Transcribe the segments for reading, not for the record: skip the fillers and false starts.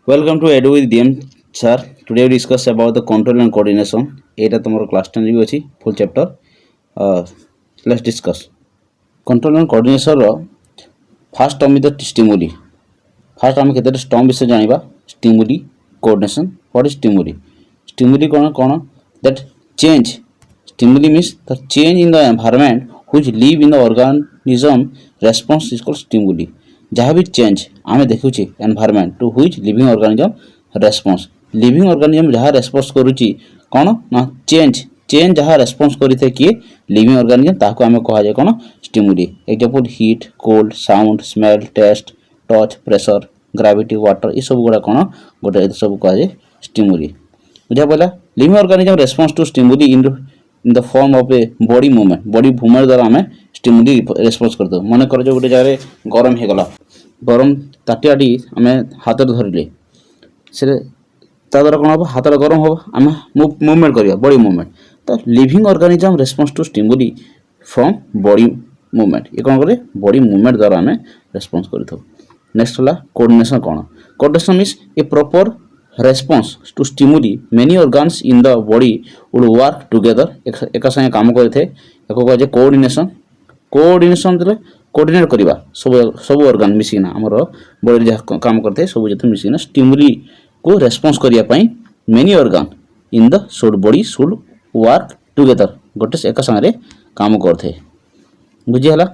Welcome to Edu with DM sir. Today we discuss about the control and coordination. एटा तुम class 10 भी अच्छी full chapter. Let's discuss. Control and coordination रो first term is the stimuli. First आम केते term विषय जानिबा stimuli coordination. What is stimuli? Stimuli cone that change. Stimuli means the change in the environment which live in the organism response is called stimuli. जहाँ भी change आम देखुचे environment to which living organism response living organism जहाँ response करुची कौन ना change change जहाँ response करते किए लिविंग ऑर्गेनिज्म ताको आम कह जाए कौन stimuli example heat cold sound smell taste touch pressure gravity water ये सब गुड़ा कौन गोटे सब कह जाए स्टिमुली बुझा पड़ा living organism response to stimuli in the form of a body movement द्वारा आम स्टिमुली रेस्पॉन्स करते मन कर जो गोटे जगह गरम हो गला गरम ताटियाटी आम हाथ धरले से द्वारा कौन हम हाथ गरम हम आम मुवमेंट करवा बॉडी मुवमेंट तो living organism response to stimuli from body movement ये कौन करे बॉडी मुवमेंट द्वारा आम रेस्पॉन्स कर नेक्स्ट है कोऑर्डिनेशन कौन coordination means a proper response to stimuli many organs in the body would work together एक संगे काम करते कहे कोऑर्डिनेशन कोऑर्डिनेशन कोऑर्डिनेट करवा सब ऑर्गन मिसिना आमर बॉडी जहाँ काम करते सब जो मिसिना स्टिमुली को रेस्पॉन्स करने many organ in the body should work together गोटे एक संगे काम करते बुझीगला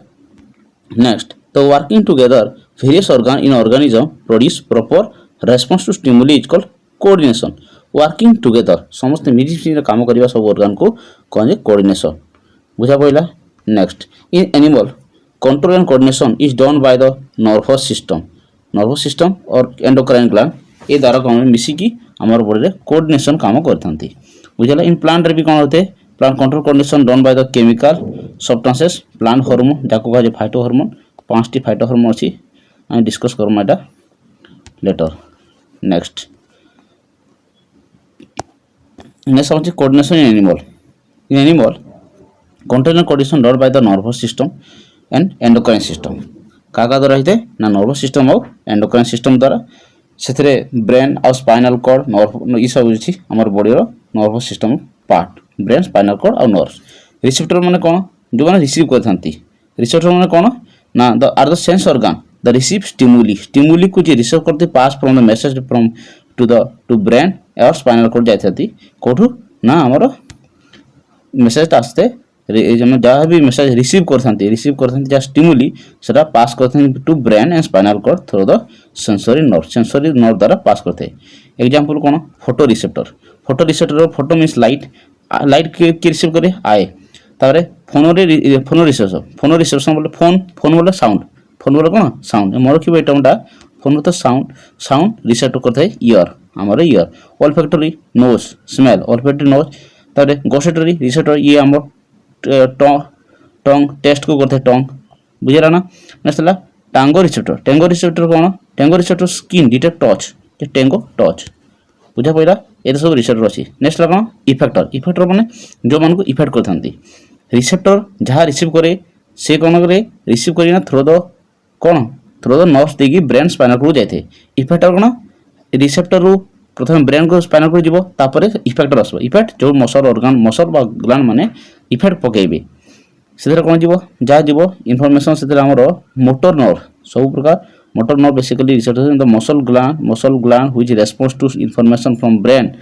नेक्स्ट तो working together various organ in organism produce proper response to stimuli is called coordination working together समस्त मिली काम करवा सब ऑर्गन को कहे कोऑर्डिनेशन बुझा पड़ा next in animal control and coordination is done by the nervous system और एंडोक्राइन ग्लैंड ये द्वारा कौन मिसिकी आम बॉडी कोऑर्डिनेशन काम करते बुझा इन प्लांट भी कौन होते plant control coordination done by the chemical substances plant hormone जहाँ कहे फाइटो हार्मोन 5टी फाइटो हार्मोन अच्छी आम डिस्कस करमा एटा लेटर नेक्स्ट हूँ coordination in animal control and coordination done by the nervous system and endocrine system क्या द्वारा होते ना nervous system और एंडोक्राइन सिस्टम द्वारा से ब्रेन और स्पाइनल कॉर्ड नर्व ये सब अच्छी आम body nervous system part brain spinal cord और नर्व रिसेप्टर मैंने कौन जो मैंने रिसीव करते रिसेप्टर मैंने कौन ना the are the sense organ the receive stimuli को जी रिसीव करते pass from the message from to brain और स्पाइनल कॉर्ड जाती कौटू ना आमर मेसेज आसते जहाँ भी मेसेज रिसीव करते जहाँ स्टिमुली से पास करते to brain and spinal cord through the sensory nerve द्वारा पास करते एग्जांपल कौन photo receptor photo means light के रिसीव करे आए तापर फोन रिसेप्शन बोले फोन बोले साउंड फोन बोले कौन साउंड मन रखिए टर्मटा फोन तो साउंड रिसेप्ट करते इयर आमर ear olfactory nose smell olfactory nose तापर गसेटरी रिसेप्टर ये आम टंग टेस्ट को करते टंग बुझेगा ना नेक्स्ट है टांगो रिसेप्टर कौन Tengo receptor skin detect touch Tengo touch बुझा पड़ा ये सब रिसेप्टर अच्छी नेक्स्ट है कौन इफेक्टर मैंने जो मान को इफेक्ट करते रिसेप्टर जहाँ रिसीव करे से कौन करे रिसीव करना थ्रो द नर्व्स देकी ब्रेन स्पाइनल कॉर्ड जाए इफेक्टर कौन रिसेप्टर रू प्रथम ब्रेन को स्पाइनल कॉर्ड जीव तापर इफेक्टर आसो इफेक्ट जो मसल ऑर्गन मसल ग्लैंड माने इफेक्ट पकेबे से कौन जीव जहाँ जीव इनफॉरमेशन से मोटर नर्व सब प्रकार motor nerve basically receptor the muscle gland which response to information from brain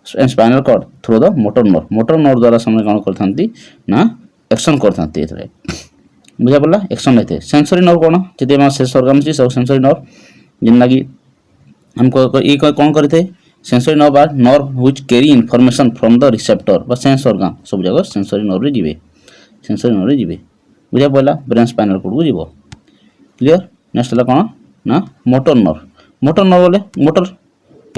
and spinal cord through the motor nerve द्वारा समय कौन करते ना एक्शन करते बुझा पड़ा एक्शन लेते सेंसरी नर्व कौन जी सेंस ऑर्गन अच्छी सब सेंसरी नर्व जिन लगी हमको ये कौन करते sensory nerve are nerve which carry information from the receptor sense organ सब जगह सेंसरी नर्व जीवे बुझा पड़ा ब्रेन स्पाइनल कॉर्ड को जीव क्लियर नेक्स्ट है कौन ना मोटर नर्व बोले मोटर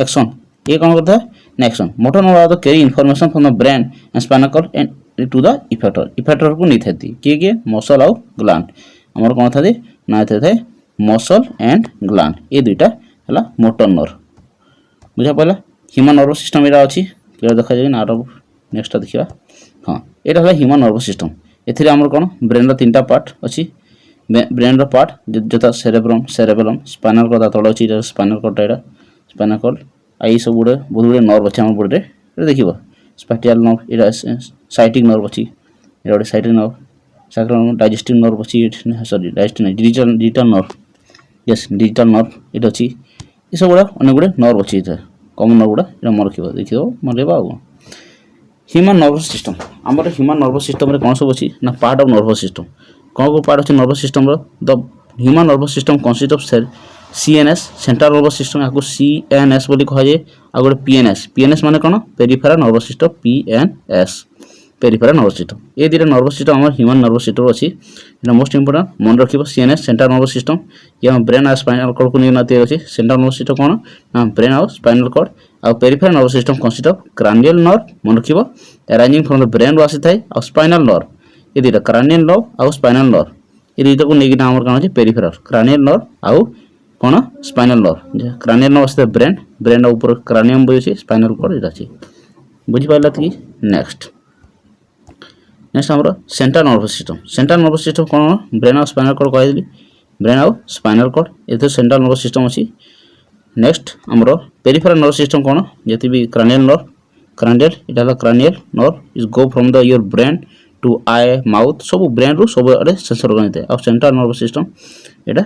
एक्शन ये कौन करता है ना action motor nerve are the carry information from the brain and spinal cord and to the effector को नहीं था किए मसल और ग्लैंड आमर कौन था ना थे मसल एंड ग्लैंड ये दुईटा है मोटर नर्व बुझा पड़ा ह्यूमन नर्व सिस्टम यहाँ अच्छी क्लियर देखा जाए ना नेक्स्ट देखा हाँ यहाँ है ह्यूमन नर्व सिस्टम एथिरे आमर कौन ब्रेन तीन पार्ट अच्छी ब्रेन पार्ट जो सेरेब्रम स्पाइनल कॉर्ड तले अच्छी स्पाइनल कॉर्ड यहाँ ସ୍ପାଇନାଲ୍ କର୍ଡ ଆଉ ଏଇ ସବୁ ଗୁଡ଼େ ବହୁତ ଗୁଡ଼ିଏ ନର୍ଭ ଅଛି ଆମ ବଡ଼ିରେ ଏଇଟା ଦେଖିବ ସ୍ପାଟିଆଲ୍ ନର୍ଭ ଏଇଟା ସାଇଟିକ୍ ନର୍ଭ ଅଛି ଏଇଟା ଗୋଟେ ସାଇଟିକ୍ ନର୍ଭ ସାଇକ୍ରୋ ଡାଇଜେଷ୍ଟିଭ୍ ନର୍ଭ ଅଛି ସରି ଡାଇଜେଷ୍ଟିଭ୍ ନାହିଁ digital nerve Yes digital nerve ଏଇଟା ଅଛି ଏସବୁ ଗୁଡ଼ା ଅନେକ ଗୁଡ଼ିଏ ନର୍ଭ ଅଛି ଏଇଟା କମନ୍ ନର୍ଭ ଗୁଡ଼ା ଏଇଟା ମନେ ରଖିବ ଦେଖିବ ମନେ ରହିବ ଆଉ ହ୍ୟୁମାନ୍ ନର୍ଭସ୍ ସିଷ୍ଟମ୍ ଆମର ହ୍ୟୁମାନ୍ ନର୍ଭସ୍ ସିଷ୍ଟମ୍ରେ କ'ଣ ସବୁ ଅଛି ନା ପାର୍ଟ ଅଫ୍ ନର୍ଭସ୍ ସିଷ୍ଟମ୍ କ'ଣ କେଉଁ ପାର୍ଟ ଅଛି ନର୍ଭସ୍ ସିଷ୍ଟମ୍ର the human nervous system consist of CNS central nervous system ଆକୁ CNS ବୋଲି କୁହାଯାଏ ଆଉ ଗୋଟେ PNS ମାନେ କ'ଣ peripheral nervous system PNS peripheral nervous system ଏ ଦୁଇଟା ନର୍ଭସ୍ ସିଷ୍ଟମ୍ ଆମର ହ୍ୟୁମାନ୍ ନର୍ଭସ୍ ସିଷ୍ଟମ୍ ଅଛି ଏଇଟା ମୋଷ୍ଟ ଇମ୍ପୋର୍ଟାଣ୍ଟ ମନେ ରଖିବ CNS ସେଣ୍ଟ୍ରାଲ୍ ନର୍ଭସ୍ ସିଷ୍ଟମ୍ ଇଏ ଆମ ବ୍ରେନ୍ ଆଉ ସ୍ପାଇନାଲ୍ କର୍ଡକୁ ନେଇ ତିଆରି ଅଛି ସେଣ୍ଟ୍ରାଲ୍ ନର୍ଭସ୍ ସିଷ୍ଟମ୍ କ'ଣ ନା ବ୍ରେନ୍ ଆଉ ସ୍ପାଇନାଲ୍ କର୍ଡ ଆଉ peripheral nervous system consist of cranial nerve ମନେ ରଖିବ arising from the brain ରୁ ଆସିଥାଏ ଆଉ ସ୍ପାଇନାଲ୍ ନର୍ଭ ଏ ଦୁଇଟା କ୍ରାନିଆଲ୍ ନର୍ଭ ଆଉ ସ୍ପାଇନାଲ୍ ନର୍ଭ ଏ ଦୁଇଟାକୁ ନେଇକିନା ଆମର କ'ଣ ଅଛି ପେରିଫେରାଲ୍ କ୍ରାନିଆଲ୍ ନର୍ଭ ଆଉ କ'ଣ ସ୍ପାଇନାଲ୍ ନର୍ଭ କ୍ରାନିଆଲ୍ ନର୍ଭ ଆସିଥାଏ ବ୍ରେନ୍ ଉପରେ କ୍ରାନିୟମ୍ ବି ଅଛି ସ୍ପାଇନାଲ୍ କର୍ଡ ଏଇଟା ଅଛି ବୁଝିପାରିଲା କି ନେକ୍ସଟ ଆମର ସେଣ୍ଟ୍ରାଲ୍ ନର୍ଭସ୍ ସିଷ୍ଟମ୍ କ'ଣ ବ୍ରେନ୍ ଆଉ ସ୍ପାଇନାଲ୍ କର୍ଡ କହିଦେଲି ବ୍ରେନ୍ ଆଉ ସ୍ପାଇନାଲ୍ କର୍ଡ ଏଥିରେ ସେଣ୍ଟ୍ରାଲ୍ ନର୍ଭସ୍ ସିଷ୍ଟମ୍ ଅଛି ନେକ୍ସଟ ଆମର ପେରିଫେରାଲ୍ ନର୍ଭସ୍ ସିଷ୍ଟମ୍ କ'ଣ ଯେତେ ବି କ୍ରାନିଆଲ୍ ଏଇଟା ହେଲା cranial nerve is go from the your brain to eye mouth ସବୁ ବ୍ରେନ୍ରୁ ସବୁଆଡ଼େ ସେନ୍ସର୍ ହେଇଥାଏ ଆଉ ସେଣ୍ଟ୍ରାଲ୍ ନର୍ଭସ୍ ସିଷ୍ଟମ୍ ଏଇଟା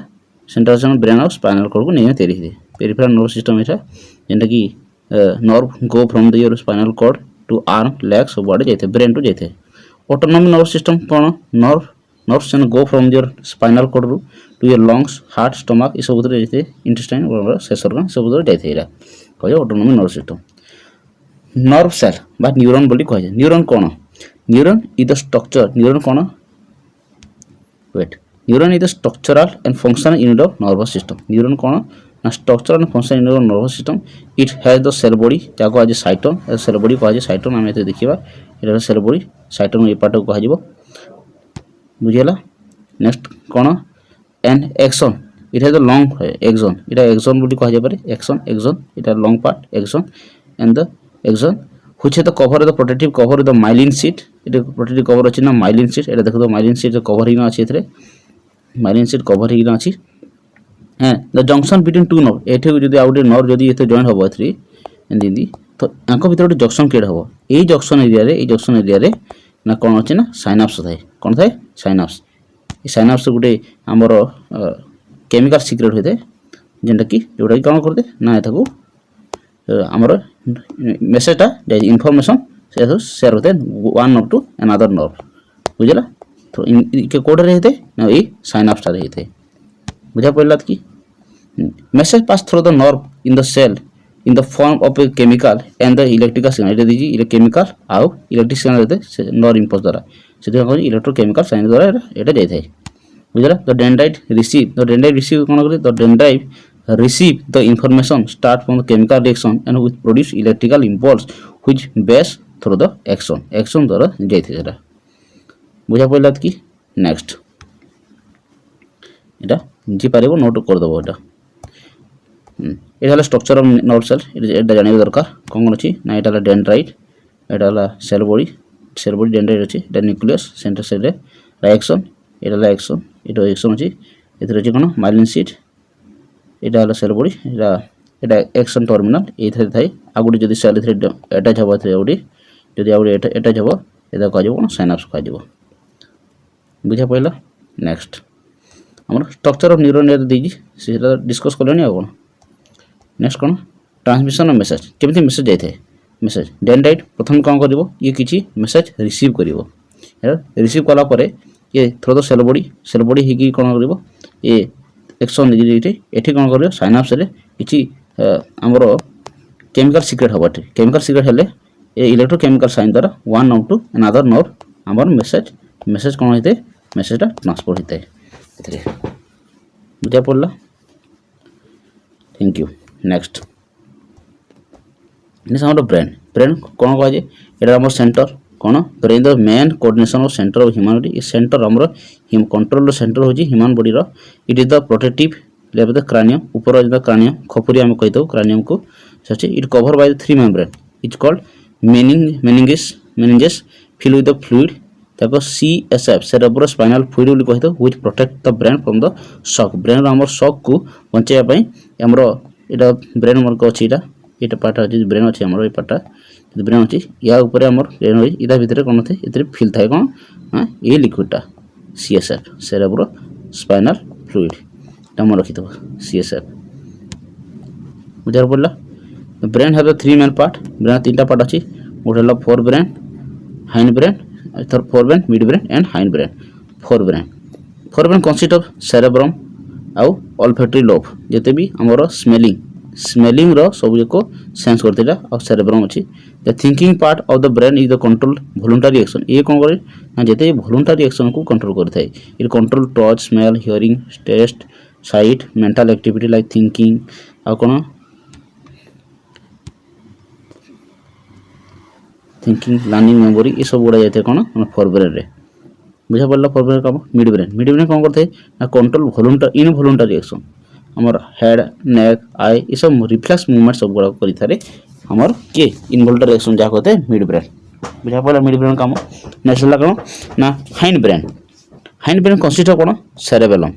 ସେଣ୍ଟ୍ରାଲ୍ ସିଷ୍ଟମ୍ ବ୍ରେନ୍ ଆଉ ସ୍ପାଇନାଲ୍ କର୍ଡକୁ ନେଇ ତିଆରି ହେଇଥାଏ ପେରିଫେରାଲ୍ ନର୍ଭସ୍ ସିଷ୍ଟମ୍ ଏଇଟା ଯେନ୍ଟାକି nerve go from the your spinal cord to arm leg ସବୁଆଡ଼େ ଯାଇଥାଏ ବ୍ରେନ୍ରୁ ଯାଇଥାଏ ଅଟୋନୋମିକ୍ ନର୍ଭସ୍ ସିଷ୍ଟମ୍ କ'ଣ nerves go from your spinal କର୍ଡରୁ to your lungs heart stomach ଏସବୁଥିରେ ଯାଇଥାଏ ଇଣ୍ଟେଷ୍ଟାଇନ୍ ଶେଷ ଅର୍ଗାନ୍ ସବୁଥିରେ ଯାଇଥାଏ ଏଇଟା କହିବ autonomic nervous system nerve cell ବା ନ୍ୟୁରନ୍ ବୋଲି କୁହାଯାଏ ନ୍ୟୁରନ୍ କ'ଣ neuron is the structure neuron କ'ଣ neuron is the structural and functional unit of nervous system neuron କ'ଣ ନା structural and functional unit of nervous system it has the cell body ଯାହାକୁ କୁହାଯାଏ ସାଇଟନ୍ cell body କୁହାଯାଏ ସାଇଟନ୍ ଆମେ ଏଥିରେ ଦେଖିବା ଏଇଟା ସେଲ୍ ବଡି ସାଇଟନ୍ ଏ ପାର୍ଟକୁ କୁହାଯିବ ବୁଝିଗଲା ନେକ୍ସଟ କ'ଣ end axon it has the long axon ଏଇଟା ଏକ୍ସନ୍ ବୋଲି କୁହାଯାଇପାରେ ଏକ୍ସନ୍ ଏଇଟା long part axon and the axon which is the cover the protective cover the myelin sheet it protective cover अछि ना myelin sheet एटा देखो myelin sheet cover Hina अछि एथरे myelin sheet cover Hina अछि the junction between two nerve एठे जदी आउटे nerve जदी एथे join होबो एथरे एंदी तो आंको भीतर ଗୋଟେ जंक्शन क्रिएट होबो एई जंक्शन एरिया रे ना कोन अछि ना साइनाप्स थाए कोन थाए साइनाप्स ए साइनाप्स गुटे हमर केमिकल सिक्रेट होते जेंटा कि जोटा कि कोन करते ना एथाको हमर मेसेजटा इनफॉरमेशन शेयर होते one nerve to another nerve बुझला तो इनके कोड रहते ना ये साइनाप्स टा रहते बुझा पड़ला कि message pass through the nerve in the cell in the form of a chemical and the electrical signal एटा दिजी इले केमिकल आउ इलेक्ट्रिक सिग्नल देते नर्व इंपल्स द्वारा सेते कोन इलेक्ट्रोकेमिकल साइन द्वारा एटा जाय थाए बुझला द डेंड्राइट रिसीव कोन करे the dendrite receive the information start from the chemical reaction and which produce electrical impulse which pass through the axon द्वारा जाइथे एटा बुझा पड़ला कि नेक्स्ट एटा जी पारेबो नोट कर दबो एटा एटा हला स्ट्रक्चर ऑफ नर्व सेल एटा जानिबो दरकार कोन अछि ना एटा हला डेंड्राइट एटा हला सेल बॉडी डेंड्राइट अछि एटा न्यूक्लियस सेंटर सेल रे एक्सन एटा हला एक्सन अछि एथरे अछि कोन माइलिन शीट एटा हला सेल बॉडी एटा एक्सन टर्मिनल एथरे थाई आगुडी जदी सेल एथरे अटैच हबो एथरे आगुडी जदी आगुडी अटैच हबो एदा कहजो कोन साइनाप्स कहजो बुझा पइला नेक्स्ट हमर स्ट्रक्चर ऑफ न्यूरॉन एत देजी सेटा डिस्कस करलेनी आ कोन नेक्स्ट कोन ट्रांसमिशन ऑफ मेसेज केमिति मेसेज जाय थाए मेसेज डेंड्राइट प्रथम कोन करिवो ये किछि मेसेज रिसीव करिवो रिसीव कला परे ये थ्रू द सेल बॉडी हिकी कोन करिवो ये एक्सन एठी कोन करियो साइनाप्स रे किछि हमरो केमिकल सीक्रेट हबटे केमिकल सीक्रेट हेले ए इलेक्ट्रोकेमिकल साइन द्वारा one nerve to another nerve हमर मेसेज कोन होइते मेसेजटा ट्रांसफर होइते एथरे बुझा पड़ला थैंक यू नेक्स्ट हमर ब्रेन कोन कह जे एटा हमर सेंटर कोन brain the main coordination of centre of humanity is centre हमर कंट्रोल सेंटर होजी ह्यूमन बॉडी रो it is the protective level the cranium ऊपर द क्रानियम खपुरी हम कहतो क्रानियम को such it cover by the three membrane it's called meninges filled with the fluid ताको CSF cerebrospinal fluid बोली कहतो which protect the brain from the shock brain हमर shock को बचाया पई हमरो এটা ব্রেন মার্ক ଅଛି এটা পার্ট ଅଛି ব্রেন ଅଛି ଆମର এই পার্টটা ବ୍ରେନ୍ ଅଛି ୟା ଉପରେ ଆମର ବ୍ରେନ୍ ଅଛି ଇଟା ଭିତରେ କ'ଣ ଥାଏ ଏଥିରେ ଫିଲ୍ ଥାଏ କ'ଣ ନା ଏଇ ଲିକ୍ୱିଡ଼ଟା CSF ସେରେବ୍ରୋ ସ୍ପାଇନାଲ ଫ୍ଲୁଇଡ୍ এটা ମନେ ରଖିଥିବ CSF ବୁଝାର ପଡ଼ିଲା brain have three main part brain ତିନିଟା ପାର୍ଟ ଅଛି ଗୋଟେ ହେଲା ଫୋର୍ ବ୍ରେନ୍ ହାଇଣ୍ଡ ବ୍ରେନ୍ ଏଥର forebrain midbrain and hindbrain forebrain consist of cerebrum ଆଉ ଅଲଫେକ୍ଟରି ଲୋବ୍ ଯେତେ ବି ଆମର ସ୍ମେଲିଂ ର ସବୁ ଯାକ ସେନ୍ସ କରିଥିଲା ଆଉ ସେରେବ୍ରମ୍ ଅଛି the thinking part of the brain is the control voluntary action ये कौन करे ना जेते वॉलंटरी एक्शन को कंट्रोल करता है ये control touch smell hearing taste sight mental activity like thinking आ कौन थिंकिंग लर्निंग मेमोरी ये सब गुड़ा जाते कौन फोर ब्रेन रे बुझा पड़ा फोर ब्रेन काम मिड ब्रेन कौन करते ना कंट्रोल इनवॉलंटरी एक्शन हमर हेड नेक आई ये सब रिफ्लेक्स मूवमेंट सब गुड़ा करि हमर के इनवॉल्वड एक्शन जा कहते मिड ब्रेन बुझा पड़ा मिड ब्रेन काम नेक्स्ट होला कोन ना हाइंड ब्रेन कंसिस्ट ऑफ कोन सेरेबेलम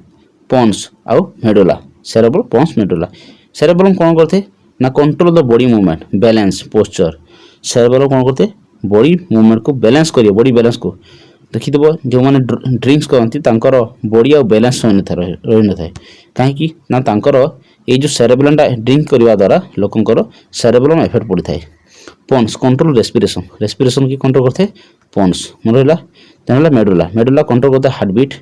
पोन्स आउ मेडुला सेरेबेलम कोन करते ना control the body movement balance posture cerebellum कोन करते बॉडी मूवमेंट को बैलेंस करियो बॉडी बैलेंस को देखिदेव जो मैंने ड्रिंक्स करती बॉडी आ बैलेंस रही न था कहीं ना तांकर ये जो सेरेबेलमटा ड्रिंक करने द्वारा लोकंर सेरेबेलम इफेक्ट पड़ी था पोन्स कंट्रोल रेस्पिरेशन की कंट्रोल करते पोन्स मन रहा तेना मेडुला कंट्रोल करते हार्टबीट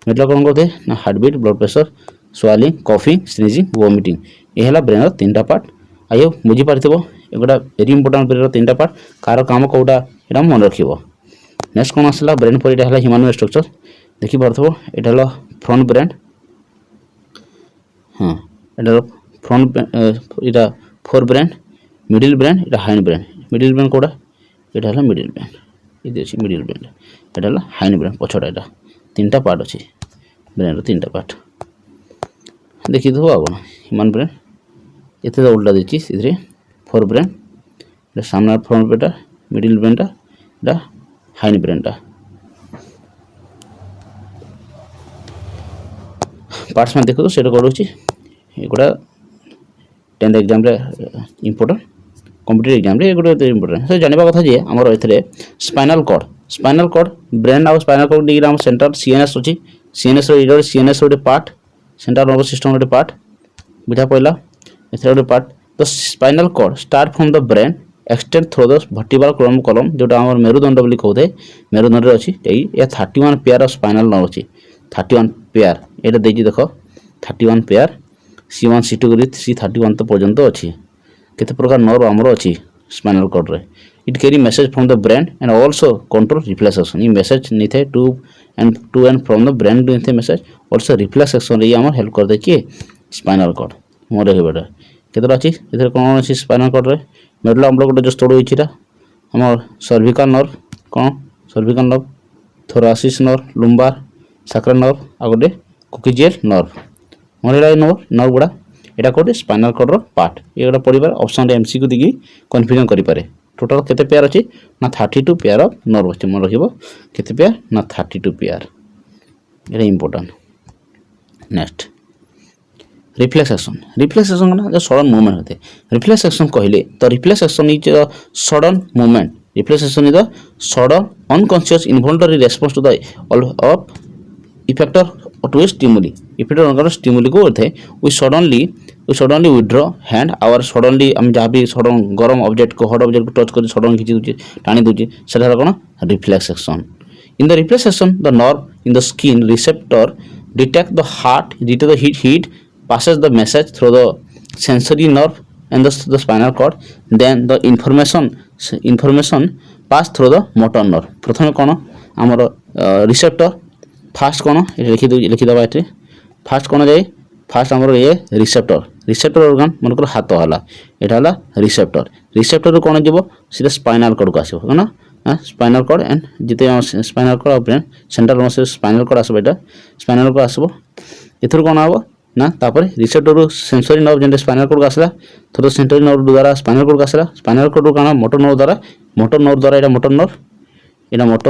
मेडुला कौन करते ना heartbeat blood pressure swallowing coughing sneezing vomiting ये ब्रेन तीन पार्ट आयो बुझीपार एगोटा वेरी इंपोर्टेंट ब्रेन तीन पार्ट कार काम कौटा यहाँ मन रख नेक्स्ट कौन आसला ब्रेन पर यहाँ ह्यूमन स्ट्रक्चर देखी पार्थो यहाँ फ्रंट ब्रेन हाँ यहाँ फ्रंट यहाँ फोर ब्रेन मिडिल ब्रेन यहाँ हाइंड ब्रेन कौटा यहाँ मिडिल ब्रेन ये अच्छी मिडिल ब्रेन यहाँ हाइंड ब्रेन पछटा यहाँ तीन पार्ट अच्छी ब्रेन तीन पार्ट देखी देव आ ह्यूमन ब्रेन ये उल्टा देती फोर ब्रेन सामने फ्रंट ब्रेनटा मिडिल ब्रेनटा यहाँ हाइंड ब्रेनटा पार्ट्स में देखो से कौन रोचे एगुड़ा 10th exam important competitive exam रे एगुड़ा इंपोर्टेंट से जानवा कथा जे हमर एथरे स्पाइनल कॉर्ड ब्रेन आ स्पाइनल कॉर्ड डिग्री हम सेंटर सीएनएस अछि सीएनएस रो सीएनएस रो पार्ट सेंट्रल नर्वस सिस्टम रो पार्ट बुझा पइला एथरे रो पार्ट the spinal cord start from the brain extend through the vertebral column जोटा आम मेरुदंड बोली कहते मेरुदंड अच्छी ये 31 पेयर ऑफ स्पाइनल नर्व अच्छी 31 पेयर ये देखिए देख 31 पेयर C1 C2 करी C31 तो पर्यंत अच्छी केते प्रकार नर्व आमर अच्छी स्पाइनल कॉर्ड रे it carry message from the brain and also control reflex action ये मैसेज नहीं थे to and from the brain नहीं थे मैसेज आल्सो रिफ्लेक्स एक्शन रे आमर हेल्प कर दे कि स्पाइनल कॉर्ड मोर हे बेटा केते अच्छी इधर कौन अच्छी स्पाइनल कॉर्ड रे मेडुला हम गोटे जो स्टोर होता आम सर्विकल नर्व कौन cervical nerve thoracic nerve lumbar sacral nerve आ गोटे कोक्सियल नर्व मन नर्व गुड़ा यहाँ कौटे स्पाइनल कॉर्ड पार्ट ये गोटे पढ़ार ऑप्शन MCQ देखिए कन्फ्यूजन करें टोटाल केते पेयर अच्छी ना 32 पेयर ऑफ नर्व अच्छे मन रखिए केते पेयर ना 32 पेयर ये इंपोर्टेंट नेक्स्ट रिफ्लेक्स एक्शन ना जो सडन मूवमेंट होते रिफ्लेक्स एक्शन कहले तो reflex action is the sudden movement reflex action is the sudden unconscious involuntary response to the of effector to a stimuli effector stimuli को होते we suddenly withdraw hand our suddenly हम जहाँ भी sudden गरम object को hot object को touch कर sudden खिंची दूचे टाणी दूचे से कौन reflex action in the reflex action the nerve in the skin receptor detect the heart detect the heat passes the message through the sensory nerve and the spinal cord then the information pass through the motor nerve प्रथम कौन आमर receptor fast कौन लिखिदेवा ये fast कौन जाए fast आमर ये receptor organ मनकर हाथ है यहाँ रिसेप्टर कौन जीव सीधा स्पाइनल कॉर्ड को आसो ना स्पाइनल कॉर्ड एंड जिते spinal cord brain central spinal cord आसो यहाँ स्पाइनल कॉर्ड आसो एथर कौन हम ना तापर रिसेप्टर सेंसरी नर्व जेन स्पाइनल कॉर्ड को आसला तो सेंसरी नर्व द्वारा स्पाइनल कॉर्ड को आसला स्पाइनल कॉर्ड कौन मोटर नर्व द्वारा यहाँ मोटर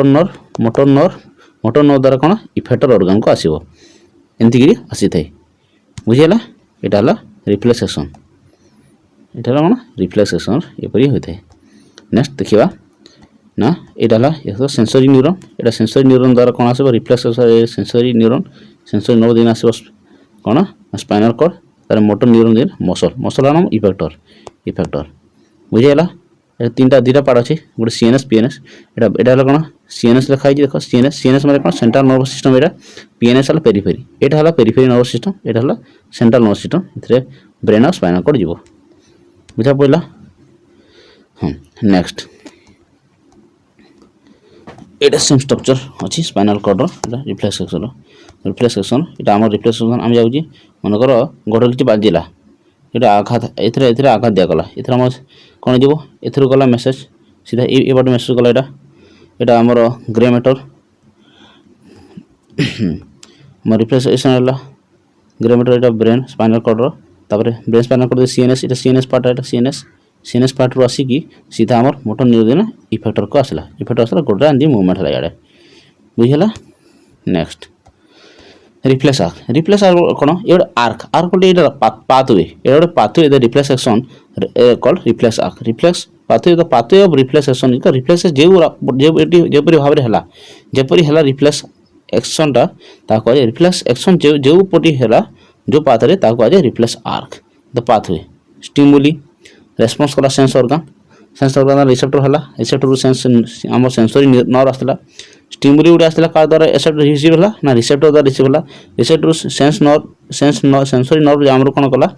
नर्व द्वारा कौन इफेक्टर ऑर्गन को आसो एमती आसी था बुझीगला यहाँ रिफ्लेक्स एक्शन ଏଠାରେ କ'ଣ ରିଫ୍ଲେକ୍ସ ଆକ୍ସନ୍ ଏପରି ହୋଇଥାଏ। ନେକ୍ସଟ ଦେଖିବା ନା ଏଇଟା ହେଲା ସେନ୍ସରି ନ୍ୟୁରନ୍। ଏଇଟା ସେନ୍ସରି ନ୍ୟୁରନ୍ ଦ୍ୱାରା କ'ଣ ଆସିବ ରିଫ୍ଲେକ୍ସ ସେନ୍ସରି ନ୍ୟୁରନ୍ ସେନ୍ସରି ନର୍ଭ ଦିନ ଆସିବ କ'ଣ ସ୍ପାଇନାଲ କର୍ଡ ତାର ମୋଟର ନ୍ୟୁରନ୍ ଦିନ ମସଲ ନାମ ଇଫେକ୍ଟର ବୁଝିହେଲା। এটা দুইটা পার্ট আছে গোটে সিএনএস পিএনএস। এটা হলো কোন সিএনএস লেখা হয়েছে দেখো সিএনএস মানে কোন সেন্ট্রাল নার্ভাস সিস্টেম। এটা পিএনএস হলো পেরিফেরি। এটা হলো পেরিফেরি নার্ভাস সিস্টেম, এটা হলো সেন্ট্রাল নার্ভাস সিস্টেম। এতে ব্রেন আর স্পাইনাল কর্ড যাব বুঝা পড়লা। নেক্সট এটা সেম স্ট্রাকচার আছে স্পাইনাল কর্ডর। এটা রিফ্লেক্স সেকশন এটা আমার রিফ্লেক্স সেকশন আমি যাচ্ছি মনে কর গোড় কিছু বাজিলা এটা আঘাত এতে আঘাত দিয়াগলা এতে আমার କ'ଣ ଯିବ ଏଥିରୁ ଗଲା ମେସେଜ ସିଧା ଏ ବାଟେ ମେସେଜ ଗଲା। ଏଇଟା ଆମର ଗ୍ରେ ମ୍ୟାଟର ଆମର ରିଫ୍ଲେକ୍ସେସନ୍ ହେଲା ଗ୍ରେ ମ୍ୟାଟର। ଏଇଟା ବ୍ରେନ୍ ସ୍ପାଇନାଲ କର୍ଡର ତାପରେ ବ୍ରେନ୍ ସ୍ପାଇନାଲ କର୍ଡ ସିଏନଏସ୍ ଏଇଟା ସିଏନଏସ୍ ପାର୍ଟ ଏଇଟା ସିଏନଏସ୍ ପାର୍ଟରୁ ଆସିକି ସିଧା ଆମର ମୋଟର ନ୍ୟୁରନ୍ ଇଫେକ୍ଟରକୁ ଆସିଲା ଗୋଡ଼ରେ ଏମିତି ମୁଭମେଣ୍ଟ ହେଲା ଇଆଡ଼େ ବୁଝିହେଲା। ନେକ୍ସଟ ରିଫ୍ଲେକ୍ସ ଆର୍କ କ'ଣ ଏ ଗୋଟେ ଆର୍କ ଗୋଟେ ଏଇଟା ପାଥୱେ ଏଇଟା ଗୋଟେ pathway the reflex action called reflex arc. Reflex pathway of reflex action reflex ଯେପରି ଭାବରେ ହେଲା ଯେପରି ହେଲା ରିଫ୍ଲେକ୍ସ ଆକ୍ସନ୍ଟା ତାକୁ କୁହାଯାଏ ରିଫ୍ଲେକ୍ସ ଆକ୍ସନ୍ ଯେଉଁ ପରି ହେଲା ଯେଉଁ ପାଥରେ ତାକୁ କୁହାଯାଏ ରିଫ୍ଲେକ୍ସ ଆର୍କ ଦ ପାଥୱେ। ଷ୍ଟିମୁଲି ରେସ୍ପନ୍ସ କଲା ସେନ୍ସ ଅର୍ଗାନ ରିସେପ୍ଟର ହେଲା ରିସେପ୍ଟରରୁ ଆମର ସେନ୍ସରି ନର୍ଭ ଆସିଥିଲା। ଷ୍ଟିମୁଲି ଗୋଟେ ଆସିଥିଲା କାହା ଦ୍ୱାରା ଏସେପ୍ଟ ରିସିଭ୍ ହେଲା ନା ରିସେପ୍ଟର ଦ୍ୱାରା ରିସିଭ୍ ହେଲା। ରିସେପ୍ଟରରୁ ସେନ୍ସରି ନର୍ଭ ଆମର କ'ଣ କଲା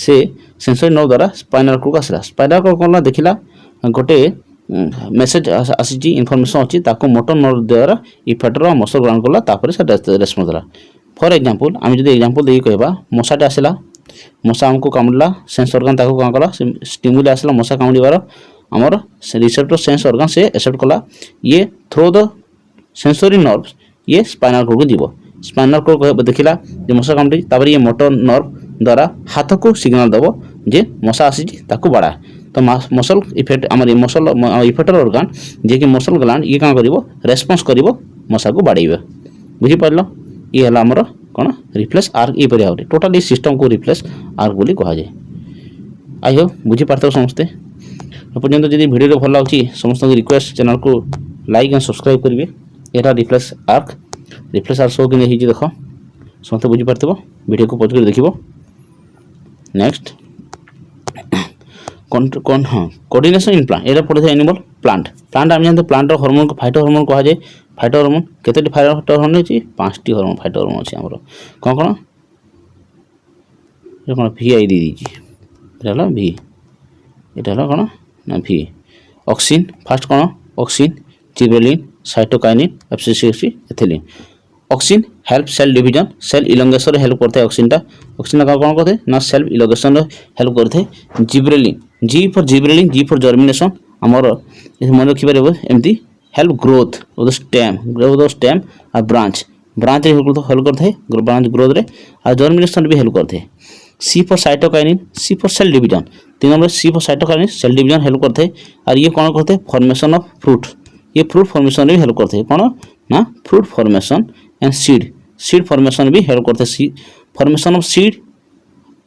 ସେ ସେନ୍ସରି ନର୍ଭ ଦ୍ୱାରା ସ୍ପାଇନାଲ କର୍ଡକୁ ଆସିଲା। ସ୍ପାଇନାଲ କର୍ଡ କ'ଣ ଦେଖିଲା ଗୋଟେ ମେସେଜ ଆସିଛି ଇନଫର୍ମେସନ୍ ଅଛି ତାକୁ ମୋଟର ନର୍ଭ ଦ୍ୱାରା ଇଫେକ୍ଟର ମସଲ ଗ୍ରାଉଣ୍ଡ କଲା ତାପରେ ସେ ରେସ୍ପନ୍ସ ଦେଲା। ଫର୍ ଏକ୍ଜାମ୍ପଲ୍ ଆମେ ଯଦି ଏକ୍ଜାମ୍ପଲ୍ ଦେଇକି କହିବା ମଶାଟେ ଆସିଲା ମଶା ଆମକୁ କାମୁଡ଼ିଲା ସେନ୍ସ ଅର୍ଗାନ ତାକୁ କ'ଣ କଲା ଷ୍ଟିମୁଲି ଆସିଲା ମଶା କାମୁଡ଼ିବାର ଆମର ରିସେପ୍ଟର ସେନ୍ସ ଅର୍ଗାନ ସେ ଏକ୍ସେପ୍ଟ କଲା ଇଏ ଥ୍ରୋ ଦ ସେନ୍ସରି ନର୍ଭ ଇଏ ସ୍ପାଇନାଲ କର୍ଡକୁ ଯିବ। ସ୍ପାଇନାଲ କର୍ଡ ଦେଖିଲା ଯେ ମଶା କାମୁଡ଼ିଛି ତାପରେ ଇଏ ମୋଟର ନର୍ଭ ଦ୍ୱାରା ହାତକୁ ସିଗ୍ନାଲ ଦେବ ଯେ ମଶା ଆସିଛି ତାକୁ ବାଡ଼ା। ତ ମସଲ ଇଫେକ୍ଟ ଆମର ମସଲ ଇଫେକ୍ଟର ଅର୍ଗାନ ଯିଏକି ମସଲ ଗ୍ଲାଣ୍ଡ ଇଏ କ'ଣ କରିବ ରେସ୍ପନ୍ସ କରିବ ମଶାକୁ ବାଡ଼େଇବ ବୁଝିପାରିଲ। ଇଏ ହେଲା ଆମର କ'ଣ ରିଫ୍ଲେକ୍ସ ଆର୍କ ଏହିପରି ଭାବରେ ଟୋଟାଲ ଏ ସିଷ୍ଟମକୁ ରିଫ୍ଲେକ୍ସ ଆର୍କ ବୋଲି କୁହାଯାଏ। ଆଇ ହୋପ୍ ବୁଝିପାରିଥିବ ସମସ୍ତେ। ଏପର୍ଯ୍ୟନ୍ତ ଯଦି ଭିଡ଼ିଓ ଭଲ ଲାଗୁଛି ସମସ୍ତଙ୍କୁ ରିକ୍ୱେଷ୍ଟ ଚ୍ୟାନେଲକୁ ଲାଇକ୍ ଆଣ୍ଡ ସବସ୍କ୍ରାଇବ୍ କରିବେ। এটা রিফ্লেক্স আর্ক সহ কিন্তু ହେଇଛି ଦେଖ ସମସ୍ତେ ବୁଝିପାରିଥିବ ଭିଡ଼ିଓକୁ ପଜ କରି ଦେଖିବ। ନେକ୍ସଟ କୋର୍ଡିନେସନ୍ ଇନ୍ ପ୍ଲାଣ୍ଟ ଏଇଟା ପଡ଼ିଥାଏ ଆନିମଲ୍ ପ୍ଲାଣ୍ଟ ଆମେ ଜାଣିଛୁ ପ୍ଲାଣ୍ଟର ହରମୋନକୁ ଫାଇଟୋ ହରମୋନ କୁହାଯାଏ। ଫାଇଟୋ ହରମୋନ କେତୋଟି ଫାଇଟୋ ହରମୋନ ଅଛି 5ଟି ଫାଇଟୋ ହରମୋନ ଅଛି ଆମର କ'ଣ VI ଦେଇଛି ଏଇଟା ହେଲା ଭି ଏଇଟା ହେଲା କ'ଣ ନା ଭି। ଅକ୍ସିନ୍ ଫାଷ୍ଟ କ'ଣ ଅକ୍ସିନ୍ ଜିବରେଲିନ୍ साइटोकाइनिन एफसीसी ethylene. Auxin help cell division cell elongation help करते ऑक्सिन कौन करते ना सेल इलोंगेशन हेल्प करते। जिब्रेलिन जी फॉर जर्मिनेशन आमर मन रखिपारे एमती help growth of the stem और ब्रांच हेल्प करते ब्रांच ग्रोथ रे और जर्मिनेशन भी हेल्प करते। C for cytokinin C for cell division 3 number C for cytokinin cell division help करते और ये कौन करते फॉर्मेशन ऑफ फ्रूट ये फ्रूट फॉर्मेशन भी हेल्प करते हैं कौन ना fruit formation and seed formation भी हेल्प करते हैं। फॉर्मेशन ऑफ सीड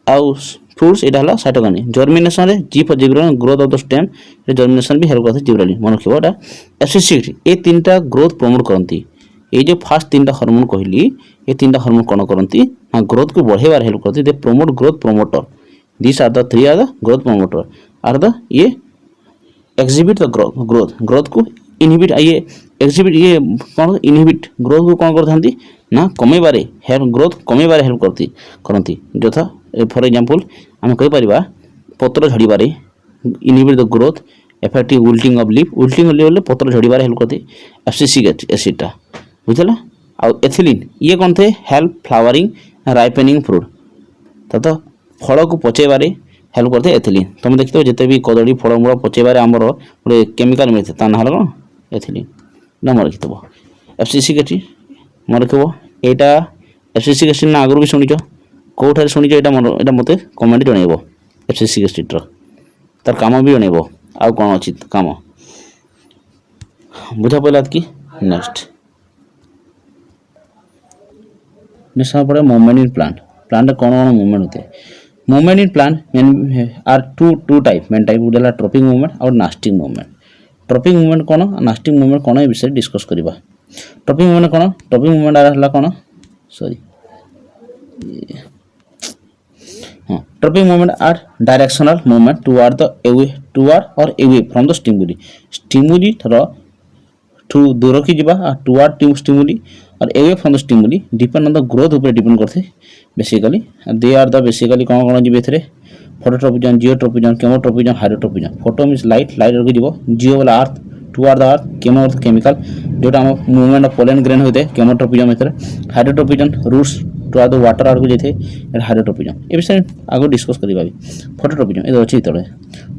आउ फ्रूट्स एटा हला साइटोकाइनिन। जर्मिनेशन रे G for gibberellin growth of the stem germination भी हेल्प करते जिब्रेलिन मन रखिबो एटा एफसीसी ए तीनटा ग्रोथ प्रमोट करती। ये जो फास्ट 3टा हार्मोन कहली ये 3टा हार्मोन कौन करती ना ग्रोथ को बढ़ेबार हेल्प करती। They promote growth promoter this are the 3 are the growth promoter are the ये एक्सिबिट द ग्रोथ को इनहिबिट ये एक्सिबिट ये कौन इनहिबिट ग्रोथ को कौन करते ना कमेबारे हेल्प ग्रोथ कमेबारे हेल्प करती यथा फॉर एग्जांपल आम कहि परिबा पत्र झड़ीबारे inhibit the growth effective wilting of leaf पत्र झड़ीबारे हेल्प करती एफसीसिक एसिडटा बुझला। आ एथिलीन ये कौन थे हेल्प फ्लावरिंग राइपेनिंग फ्रूट तो फल को पचेबारे हेल्प करते एथिलीन। तुम देखते जिते भी कदली फलमूल पचेबारे आमर गोटे केमिकल मिलते ता ना कौन एथिलीन ना मन रखिथब। एफसीसी एसिड मन रखिब एटा एफसीसी एसिड ना आगु भी शुणिच कौटार शुणिच एटा मत कमेंट जनइब एफसीसी एसिड तार काम भी जनइब आउ कौन अच्छी काम बुझा पड़ा कि। नेक्स्ट पड़े मूवमेंट इन प्लांट कौन कौन मूवमेंट होते हैं Movement in plant are two type. Main type गुटे है ट्रपिंग मूवमेंट और नास्टिंग मूवमेंट. ट्रपिंग मूवमेंट कौन नास्टिंग मूवमेंट कौन ए विषय डिस्कस करबा. ट्रपिंग मूवमेंट कौन ट्रपिंग मूवमेंट आला कौन सॉरी हाँ tropic movement are directional movement toward or away from the stimuli ର ठू दूर की जीवा टुवर्ड स्टिमुली और away from the stimuli depend on the growth ऊपर डिपेंड करथे basically they are the basically कौन कौन जीवे एथरे phototropism geotropism chemotropism hydrotropism photo means light को जीवो जियो वाला अर्थ टुवर्ड द अर्थ केमो अर्थ केमिकल जोटा हम मूवमेंट ऑफ पोलन ग्रेन होते केमोट्रोपिजम एथरे hydrotropism roots toward the water आड़ को जेथे हाइड्रोट्रोपिजम ए विषय आगो डिस्कस करबा भी फोटोट्रोपिजम ए अछि तळे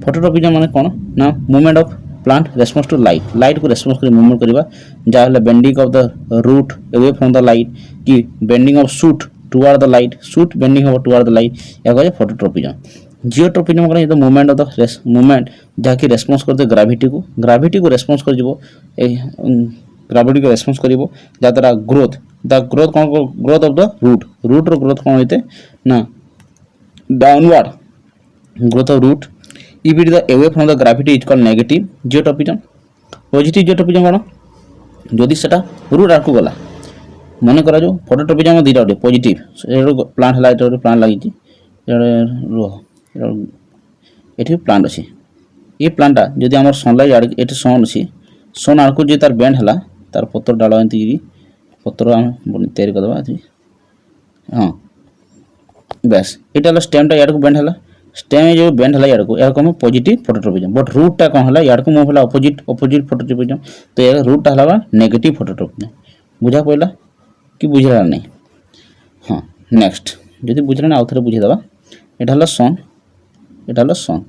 फोटोट्रोपिजम माने कोन ना movement of plant response to light को रेस्पॉन्स कर मूवमेंट करबा जा bending of the root away from the light कि bending of shoot toward the light shoot bending of toward the light या कहे फोटोट्रोपिजम जियोट्रोपिजम कौन the movement of the movement जहाँकि response करते ग्राविटी को रेस्पॉन्स कर जीवो ग्राविटी को रेस्पॉन्स करिवो जा द्वारा ग्रोथ कौन ग्रोथ ऑफ द रूट रो ग्रोथ कौन होते ना downward growth of root if it is away from the gravity is called negative geotropism positive geotropism कौन जदि सेटा रूट आड़ को गला मन करा जो फोटोट्रोपिजम दुईटा गोटे पॉजिटिव प्लांट है ये प्लांट लगी ये प्लांट अच्छी ये प्लांटा जदि आम सनलाइट आड़ ये सन अच्छी सन आड़ को जो तार बेंड है तार पतर डाल एमती पतर आम तैयारी करदे हाँ बस यहाँ स्टेमटा यार को बेंड है स्टेम जो बेंड है यार को हम पॉजिटिव फोटोट्रोपिजम बट रूटटा कौन है यार को मुँह है अपोजिट फोटोट्रोपिजम तो यार रूटटा है नेगेटिव फोटोट्रोपिजम बुझा पड़ा कि बुझला नहीं हाँ नेक्स्ट जदि बुझला ना आउ थे बुझेदा यहाँ सन यहाँ सन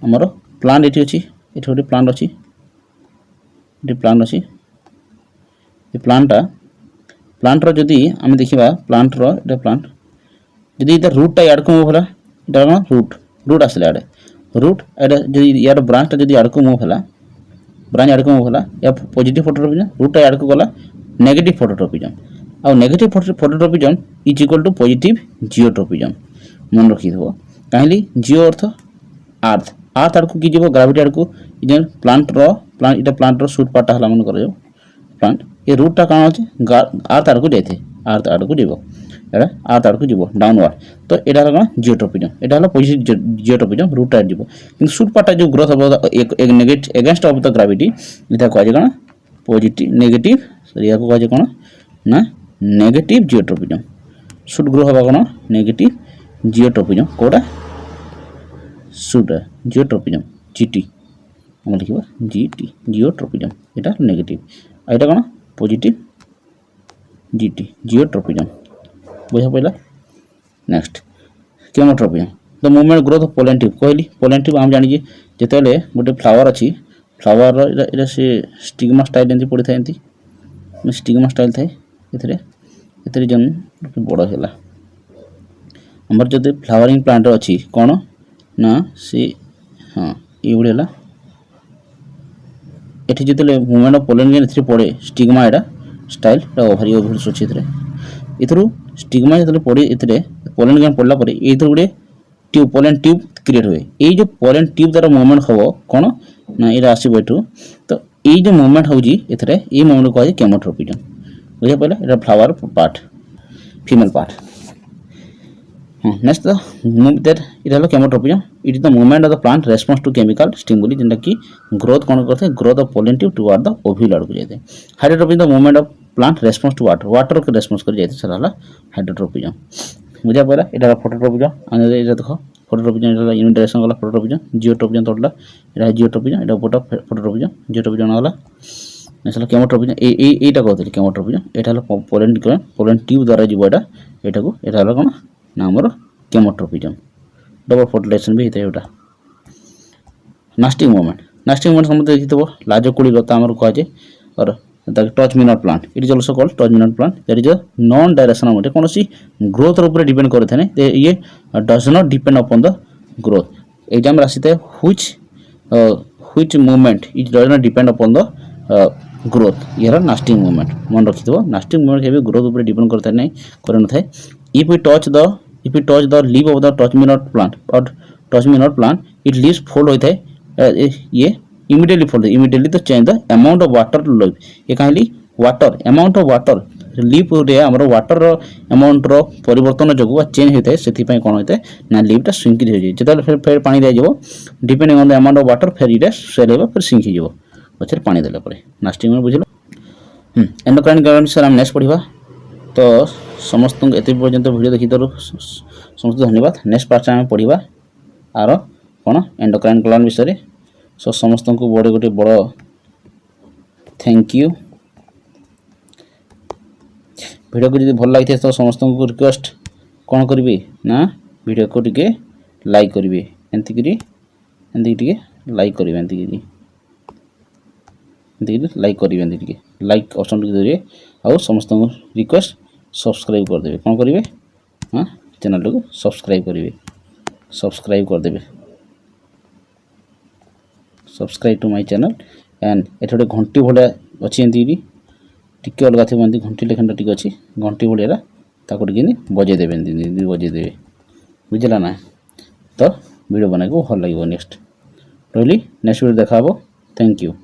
आमर प्लांट ये अच्छी ये गोटे प्लांट अच्छी ये प्लांटर जदि आम देखा प्लांटर ये प्लांट जदि रूटटा यार को मुँह है इटा रूट आसला आड़े रूट यार ब्रांचटा जदि आड़ को मुव है ब्रांच आड़ को मुव है या पॉजिटिव फोटोट्रोपिजम रूटटा आड़ को गला नेगेटिव फोटोट्रोपिजम आ negative phototropism is equal to positive geotropism मन रखी थो कहीं जियो अर्थ अर्थ आड़ को कि ग्राविटी आड़ को प्लांटर सुट पार्टा है मन कर प्लांट ये रूटटा कौन अच्छे अर्थ आड़ को जाए अर्थ आड़ को जीव এটা अर्थ आड़ को जीव डाउनवर्ड तो यहाँ है कौन जियोट्रोपिजम यहाँ है पॉजिटिव जियोट्रोपिजम रूट आड़ जीव कि सुट पार्टा जो growth of negative against of the gravity यहाँ कह कौन पॉजिटिव नेगेटिव या कह कौन ना नेगेटिव जियोट्रोपिजम सुट ग्रो हवा कौन नेगेटिव जियोट्रोपिजम कौटा सुट जियोट्रोपिजम जीटी आम लिखा जीटी जियोट्रोपिजम यहाँ नेगेटिव यहाँ कौन पॉजिटिव जीटी जियोट्रोपिजम बुझा पड़ा next chemotropism the movement growth of pollen tube कहली पोलन ट्यूब आम जानी जिते गोटे फ्लावर अच्छी फ्लावर से स्टिग्मा स्टाइल एमती पड़ी था स्टिग्मा स्टाइल थाए जन बड़ है आमर जो फ्लावरिंग प्लांट अच्छी कौन ना सी हाँ ये है ये जो मूवमेंट ऑफ पोलन ग्रेन पड़े स्टिग्मा यहाँ स्टाइल ओभारी ओभल्स अच्छी इथर स्टिग्मा जो पड़े पोलन ग्रेन पड़ला ये गोटे ट्यूब पोलन ट्यूब क्रिएट हुए ये जो पोलन ट्यूब द्वारा मूवमेंट हम कौन ना ये आसो यू तो ये जो मूवमेंट हो मूवमेंट कह केमोट्रोपिजम बुझा पड़ा ये फ्लावर पार्ट फीमेल पार्ट हाँ next that it chemotropism it is the movement of the plant response to chemical stimuli जेनटा कि ग्रोथ कौन करते growth of pollen tube toward the ovule आड़ को जाते hydrotropism the movement of plant response to water को response कर जाते सर हाइड्रोट्रोपिजम बुझा पड़ा यहाँ फोटोट्रोपिजम देख फोटोट्रोपिजम यूनिट डायरेक्शन गला फोटोट्रोपिजम जियोट्रोपिजम तोड़ला यहाँ जियोट्रोपिजम यहाँ बोट फोटोट्रोपिजम जियोट्रोपिजम गला नेक्स्ट केमोट्रोपिजम यहीटा कहते केमोट्रोपिजम यहाँ पोलन ट्यूब द्वारा जीव यहाँ कौन ना आमर केमोट्रोपिजम डबल फर्टिलाइजेशन भी होता है यहाँ नास्टिंग मूवमेंट समझते देखी लाजकुड़ी लता आमर कहुए और touch me not plant it is also called touch me not plant that is a non directional movement कौन सी ग्रोथ ऊपर डिपेंड करते हैं ये does not depend upon the growth exam आसी था which movement it does not depend upon the growth ये nastic movement मन रखी नास्टिंग मूवमेंट के ग्रोथ ऊपर डिपेंड करते नहीं कर न था if we touch the if you touch the leaf of the touch me not plant or touch me not plant, it leaves fold होता है ये immediately fold immediately तो change the amount of water to leaf ये कहीं water amount of water leaf रे आमर water amount रो परिवर्तन जो चेंज होता है से कौन होता है ना लीफटा सिंकिज हो जाए जो फिर पानी दिज्व depending on the amount of water फिर ये सेल हो फिर सिंक हो गचर पानी देला लास्टिंग में बुझल एंडोक्राइन ग्लैंड सर हम नेक्स्ट पढ़ा तो समस्त एत पर्यंत वीडियो देखी समस्त धन्यवाद नेक्स्ट पार्ट आम पढ़ा आर कौन एंडोक्राइन ग्लैंड विषय सो समस्त को बड़े गोटे बड़ थैंक यू वीडियो को जब भल लगी तो समस्त को रिक्वेस्ट कौन करेंगे ना वीडियो को टिके लाइक करेंगे एमती लाइक करेंगे एमती लाइक करेंगे लाइक ऑप्शन टिके आउ समस्त को रिक्वेस्ट सब्सक्राइब करदे कौन करेंगे हाँ चैनल को सब्सक्राइब करेंगे सब्सक्राइब करदे subscribe to my channel and ये गोटे घंटी भाया अच्छी एमती टिके अलग थी एमती घंटी लेखन टी अच्छी घंटी भाया ताको टिके बजेदेवे एमती बजेदेवे बुझला ना तो वीडियो बनाई भल लगे नेक्स्ट रही नेक्स्ट वीडियो देखा थैंक यू।